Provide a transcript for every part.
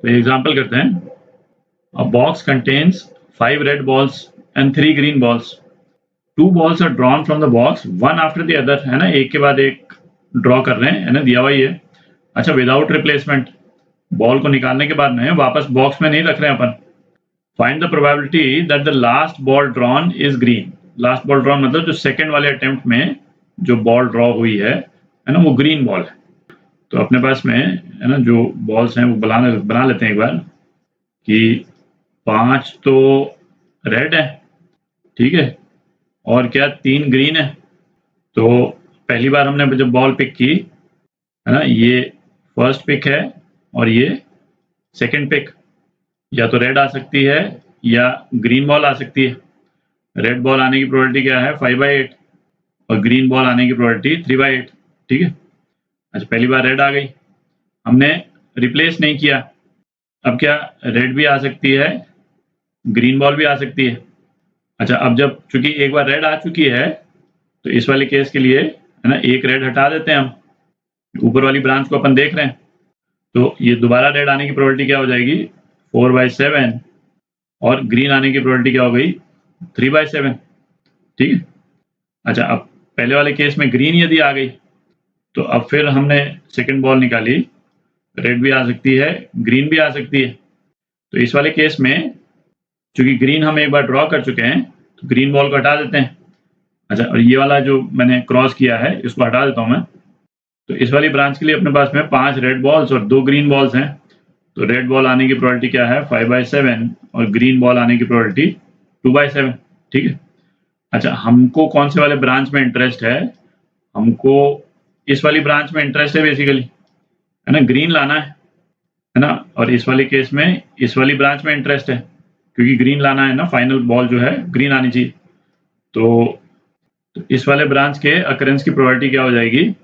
तो एग्जांपल करते हैं। अ box contains 5 red balls and 3 green balls. 2 balls are drawn from the box one after the other, है ना, एक के बाद एक ड्रॉ कर रहे हैं, है ना, दिया हुआ ही है। अच्छा, विदाउट रिप्लेसमेंट, बॉल को निकालने के बाद में वापस बॉक्स में नहीं रख रहे हैं अपन। Find the probability that the last ball drawn is green. Last ball drawn मतलब जो सेकंड वाले अटेम्प्ट में जो बॉल ड्रॉ हुई है ना, वो ग्रीन बॉल है। तो अपने पास में, है ना, जो बॉल्स हैं वो बना लेते हैं एक बार कि 5 तो रेड है, ठीक है, और क्या 3 ग्रीन है। तो पहली बार हमने जब बॉल पिक की, है ना, ये फर्स्ट पिक है और ये सेकंड पिक। या तो रेड आ सकती है या ग्रीन बॉल आ सकती है। रेड बॉल आने की प्रोबेबिलिटी क्या है, 5/8, और ग्रीन बॉल आने की प्रोबेबिलिटी 3/8, ठीक है। अच्छा, पहली बार रेड आ गई, हमने रिप्लेस नहीं किया। अब क्या, रेड भी आ सकती है, ग्रीन बॉल भी आ सकती है। अच्छा, अब जब चूंकि एक बार रेड आ चुकी है, तो इस वाले केस के लिए, है ना, एक रेड हटा देते हैं हम। ऊपर वाली ब्रांच को अपन देख रहे हैं, तो ये दोबारा रेड आने की प्रोबेबिलिटी क्या हो जाएगी, 4/7, और ग्रीन आने की प्रोबेबिलिटी क्या हो गई, 3/7, ठीक है। अच्छा, अब पहले वाले केस में ग्रीन यदि आ गई, तो अब फिर हमने सेकंड बॉल निकाली, रेड भी आ सकती है, ग्रीन भी आ सकती है। तो इस वाले केस में चूंकि ग्रीन हम एक बार ड्रॉ कर चुके हैं, तो ग्रीन बॉल को हटा देते हैं। अच्छा, और ये वाला जो मैंने क्रॉस किया है, इसको हटा देता हूं मैं। तो इस वाली ब्रांच के लिए अपने पास में 5 रेड बॉल्स और 2 ग्रीन बॉल्स हैं। तो रेड बॉल आने की प्रोबेबिलिटी क्या है, 5/7, और ग्रीन बॉल आने की प्रोबेबिलिटी 2/7, ठीक है। अच्छा, हमको कौन से वाले ब्रांच में इंटरेस्ट है, हमको इस वाली ब्रांच में इंटरेस्ट है बेसिकली, है ना, ग्रीन लाना है ना। और इस वाले केस में इस वाली ब्रांच में इंटरेस्ट है, क्योंकि ग्रीन लाना है ना, फाइनल बॉल जो है ग्रीन आनी चाहिए। तो इस वाले ब्रांच के अकरेंस की प्रोबेबिलिटी क्या हो जाएगी,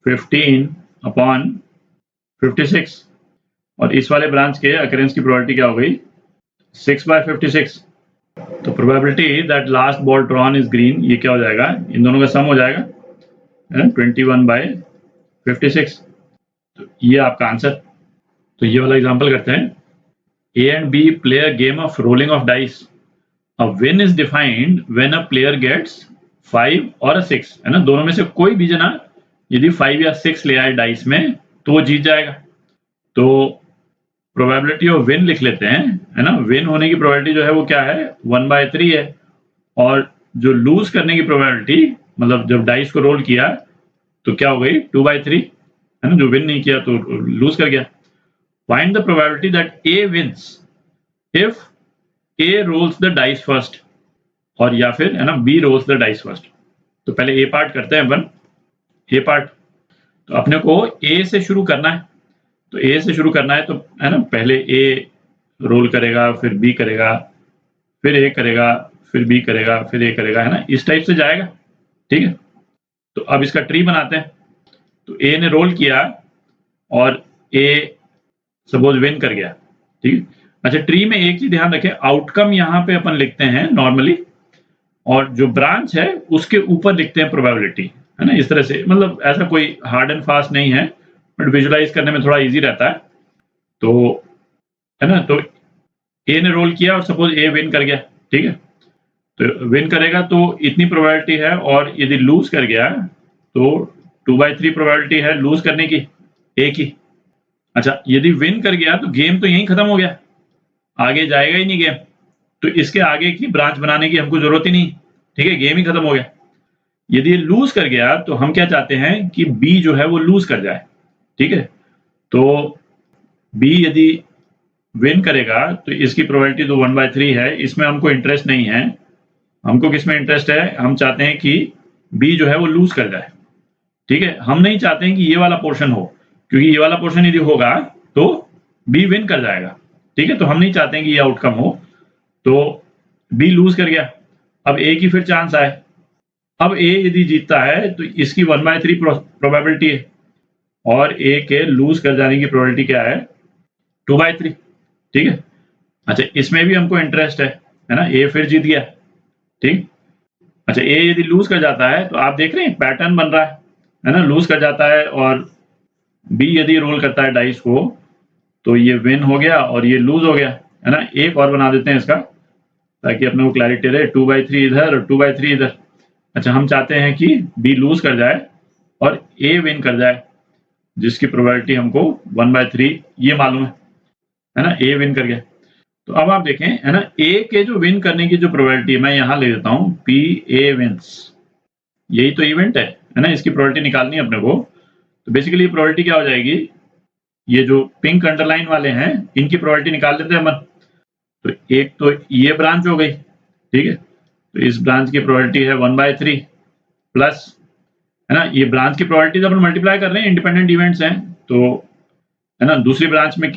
15/56, और इस वाले ब्रांच के अकरेंस की प्रोबेबिलिटी क्या हो गई, 6/56। तो probability that last ball drawn is green, ये क्या हो जाएगा, इन दोनों का सम हो जाएगा, 21/56। तो ये आपका आंसर। तो ये वाला एग्जांपल करते हैं। A and B play a game of rolling of dice. A win is defined when a player gets 5 और a 6, है ना, दोनों में से कोई भी जना यदि 5 या 6 ले आए डाइस में, तो वो जीत जाएगा। तो प्रोबेबिलिटी ऑफ विन लिख लेते हैं, है ना। विन होने की प्रोबेबिलिटी जो है वो क्या है, 1/3 है। और जो लूज करने की प्रोबेबिलिटी, मतलब जब डाइस को रोल किया तो क्या हो गई, 2/3, है ना। जो विन नहीं किया तो लूज कर गया। Find the probability that A wins if A rolls the dice first, और या फिर, है ना, B rolls the dice first. तो पहले ए पार्ट करते हैं अपन। ए पार्ट, तो अपने को ए से शुरू करना है। तो ए से शुरू करना है, तो, है ना, पहले ए रोल करेगा, फिर बी करेगा, फिर ए करेगा, फिर बी करेगा, फिर ए करेगा, है ना, इस टाइप से जाएगा, ठीक है। तो अब इसका ट्री बनाते हैं। तो ए ने रोल किया और ए सपोज विन कर गया, ठीक है। अच्छा, ट्री में एक चीज ध्यान रखें, आउटकम यहाँ पे अपन लिखते हैं नॉर्मली, और जो ब्रांच है उसके ऊपर लिखते हैं प्रोबेबिलिटी, है ना, इस तरह से। मतलब ऐसा कोई हार्ड एंड फास्ट नहीं है, बट विजुलाइज करने में थोड़ा इजी रहता है। तो, है ना, तो ए ने रोल किया और सपोज ए विन कर गया, ठीक है। तो विन करेगा तो इतनी प्रोबेबिलिटी है, और यदि लूज कर गया तो 2/3 प्रोबेबिलिटी है लूज करने की, ए की। अच्छा, यदि विन कर गया तो गेम तो यहीं खत्म हो गया, आगे जाएगा ही नहीं गेम। तो इसके आगे की ब्रांच बनाने की हमको जरूरत ही नहीं, ठीक है, गेम ही खत्म हो गया। यदि ये लूज कर गया तो हम क्या चाहते हैं कि बी जो है वो लूज कर जाए, ठीक है। तो बी यदि विन करेगा तो इसकी प्रोबेबिलिटी तो 1/3 है, इसमें हमको इंटरेस्ट नहीं है। हमको किसमें इंटरेस्ट है, हम चाहते हैं कि बी जो है वो लूज कर जाए, ठीक है। हम नहीं चाहते हैं कि ये वाला पोर्शन हो, क्योंकि ये वाला पोर्शन यदि होगा तो बी विन कर जाएगा, ठीक है। तो हम नहीं चाहते हैं कि ये आउटकम हो। तो बी लूज कर गया, अब ए की फिर चांस आए। अब ए यदि जीतता है तो इसकी 1/3 प्रोबेबिलिटी है, और ए के लूज कर जाने की प्रोबेबिलिटी क्या है, 2/3, ठीक है। अच्छा, इसमें भी हमको इंटरेस्ट है ना, ए फिर जीत गया, ठीक। अच्छा, ए यदि लूज कर जाता है तो आप देख रहे हैं पैटर्न बन रहा है ना, लूज कर जाता है, और बी यदि रोल करता है डाइस को तो ये विन हो गया और ये लूज हो गया, है ना। एक और बना देते हैं इसका ताकि अपने को क्लैरिटी रहे, 2/3 इधर और 2/3 इधर। अच्छा, हम चाहते हैं कि बी लूज कर जाए और ए विन कर जाए, जिसकी प्रोबेबिलिटी हमको 1/3 ये मालूम है ना। ए विन कर गया। तो अब आप देखें, है ना, ए के जो विन करने की जो प्रोबेबिलिटी है, मैं यहाँ ले देता हूँ पी ए विंस। यही तो इवेंट है ना, इसकी प्रोबेबिलिटी निकालनी है अपने को। तो बेसिकली प्रोबेबिलिटी क्या हो जाएगी, ये जो पिंक अंडरलाइन वाले हैं इनकी प्रोबेबिलिटी निकाल लेते हैं अपन। तो एक तो ये ब्रांच हो गई, ठीक है। तो इस ब्रांच की प्रोबेबिलिटी है 1/3 प्लस, है ना, ये ब्रांच की प्रोबेबिलिटीज अपन मल्टीप्लाई कर रहे हैं, इंडिपेंडेंट इवेंट्स हैं। तो है ना, दूसरी ब्रांच में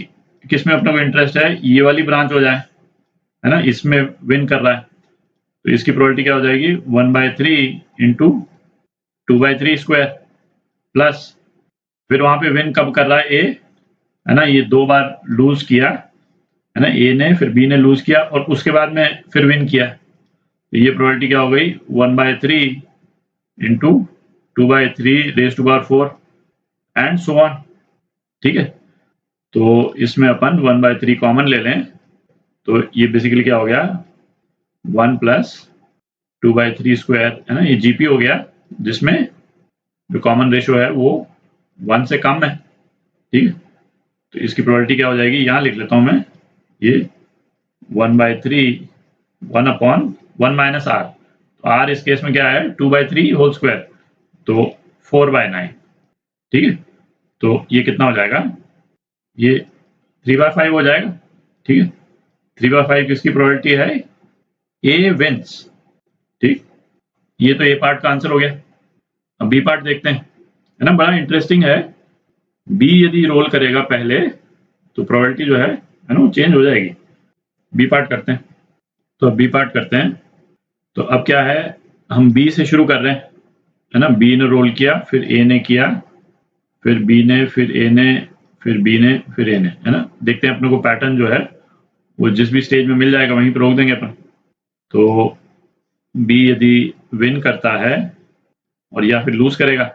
किस में अपने को इंटरेस्ट है, ये वाली ब्रांच हो जाए, है ना, इसमें विन कर रहा है। तो इसकी प्रोबेबिलिटी क्या हो जाएगी, 1/3 इंटू 2/3 स्क्वायर प्लस, फिर वहां पे विन कब कर रहा है, ए, है ना, ये 2 बार लूज किया, है ना, ए ने, फिर बी ने लूज किया और उसके बाद में फिर विन किया। तो ये प्रोबेबिलिटी क्या हो गई, 1/3 into 2/3 raise to power 4 and so on, ठीक है। तो इसमें अपन 1/3 कॉमन ले लें, तो ये बेसिकली क्या हो गया, 1 प्लस 2/3 स्क्वायर, है ना, ये जीपी हो गया, जिसमें जो कॉमन रेशियो है वो 1 से कम है, ठीक है। तो इसकी प्रोबेबिलिटी क्या हो जाएगी, यहाँ लिख लेता हूँ मैं, ये 1/3 1/1 माइनस आर। तो आर इस केस में क्या है, 2/3 होल स्क्वायर, तो 4/9, ठीक है। तो ये कितना हो जाएगा, ये 3/5 हो जाएगा, ठीक है। 3/5 किसकी प्रोबेबिलिटी है, ए विंस, ठीक। ये तो ए पार्ट का आंसर हो गया। अब बी पार्ट देखते हैं, है ना, बड़ा इंटरेस्टिंग है। बी यदि रोल करेगा पहले तो प्रोबेबिलिटी जो है ना, वो चेंज हो जाएगी। बी पार्ट करते हैं, तो अब बी पार्ट करते हैं। तो अब क्या है, हम बी से शुरू कर रहे हैं, है ना। बी ने रोल किया, फिर ए ने किया, फिर बी ने, फिर ए ने, फिर बी ने, फिर ए ने, है ना। देखते हैं अपने को पैटर्न जो है वो जिस भी स्टेज में मिल जाएगा वहीं पर रोक देंगे अपन। तो बी यदि विन करता है और या फिर लूज करेगा,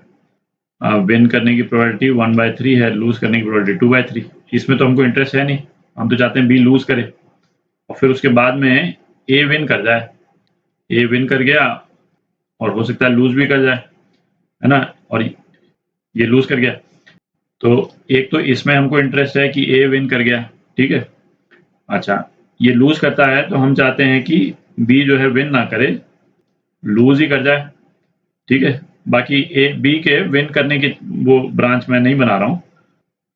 विन करने की प्रोबेबिलिटी 1/3 है, लूज करने की प्रोबेबिलिटी 2/3। इसमें तो हमको इंटरेस्ट है नहीं, हम तो चाहते हैं बी लूज करे और फिर उसके बाद में ए विन कर जाए। ए विन कर गया और हो सकता है लूज भी कर जाए, है ना, और ये लूज कर गया। तो एक तो इसमें हमको इंटरेस्ट है कि ए विन कर गया, ठीक है। अच्छा, ये लूज करता है तो हम चाहते हैं कि बी जो है विन ना करे, लूज ही कर जाए, ठीक है। बाकी ए बी के विन करने की वो ब्रांच मैं नहीं बना रहा हूँ।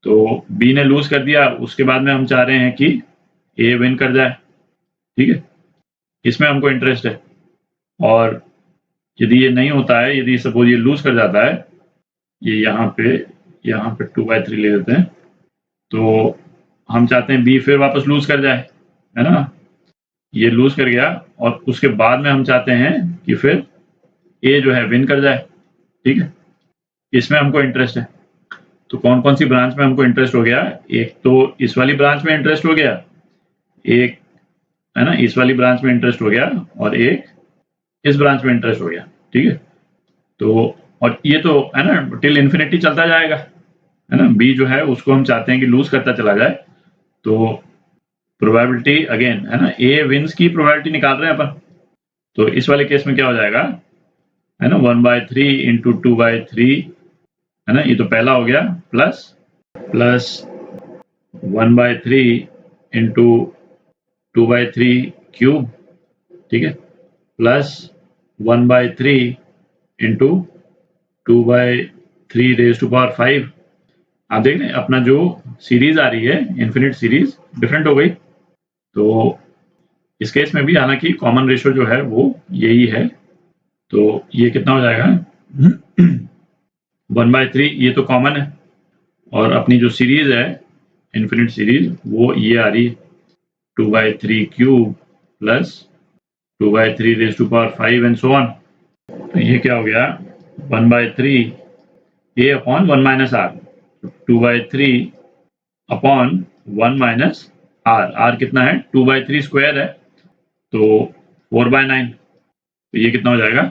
तो बी ने लूज कर दिया, उसके बाद में हम चाह रहे हैं कि ए विन कर जाए, ठीक है। इसमें हमको इंटरेस्ट है। और यदि ये नहीं होता है, यदि सपोज ये लूज कर जाता है, ये यहाँ पे 2/3 ले लेते हैं, तो हम चाहते हैं बी फिर वापस लूज कर जाए, है ना। ये लूज कर गया और उसके बाद में हम चाहते हैं कि फिर ए जो है विन कर जाए, ठीक है। इसमें हमको इंटरेस्ट है। तो कौन कौन सी ब्रांच में हमको इंटरेस्ट हो गया, एक तो इस वाली ब्रांच में इंटरेस्ट हो गया, एक, है ना, इस वाली ब्रांच में इंटरेस्ट हो गया और एक इस ब्रांच में इंटरेस्ट हो गया, ठीक है। तो और ये तो है ना टिल इन्फिनिटी चलता जाएगा, है ना। बी जो है उसको हम चाहते हैं कि लूज करता चला जाए। तो प्रोबेबिलिटी अगेन, है ना, ए विंस की प्रोबेबिलिटी निकाल रहे हैं अपन। तो इस वाले केस में क्या हो जाएगा, है ना, 1/3 इंटू 2/3, है ना, ये तो पहला हो गया, प्लस 1/3 इंटू 2/3 क्यूब, ठीक है, plus 1/3 into 2/3 raise to power 5। आप देख रहे हैं अपना जो सीरीज आ रही है, इन्फिनिट सीरीज डिफरेंट हो गई। तो इस केस में भी हालांकि कॉमन रेशियो जो है वो यही है। तो ये कितना हो जाएगा 1/3, ये तो कॉमन है, और अपनी जो सीरीज है इन्फिनिट सीरीज वो ये आ रही है 2/3 cube plus 2/3 raise to power 5 and so on. तो ये क्या हो गया, 1/3 a upon 1 minus r, 2/3 upon 1 minus r. R कितना है, 2/3 स्क्वायर है, तो 4/9। तो ये कितना हो जाएगा,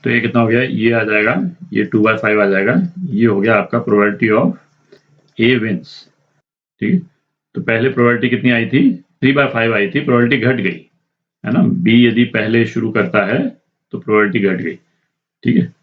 तो ये कितना हो गया, ये आ जाएगा, ये 2/5 आ जाएगा। ये हो गया आपका प्रोबेबिलिटी ऑफ ए विंस। ठीक है, तो पहले प्रोबेबिलिटी कितनी आई थी, 3/5 आई थी, प्रोबेबिलिटी घट गई, है ना। बी यदि पहले शुरू करता है तो प्रोबेबिलिटी घट गई, ठीक है।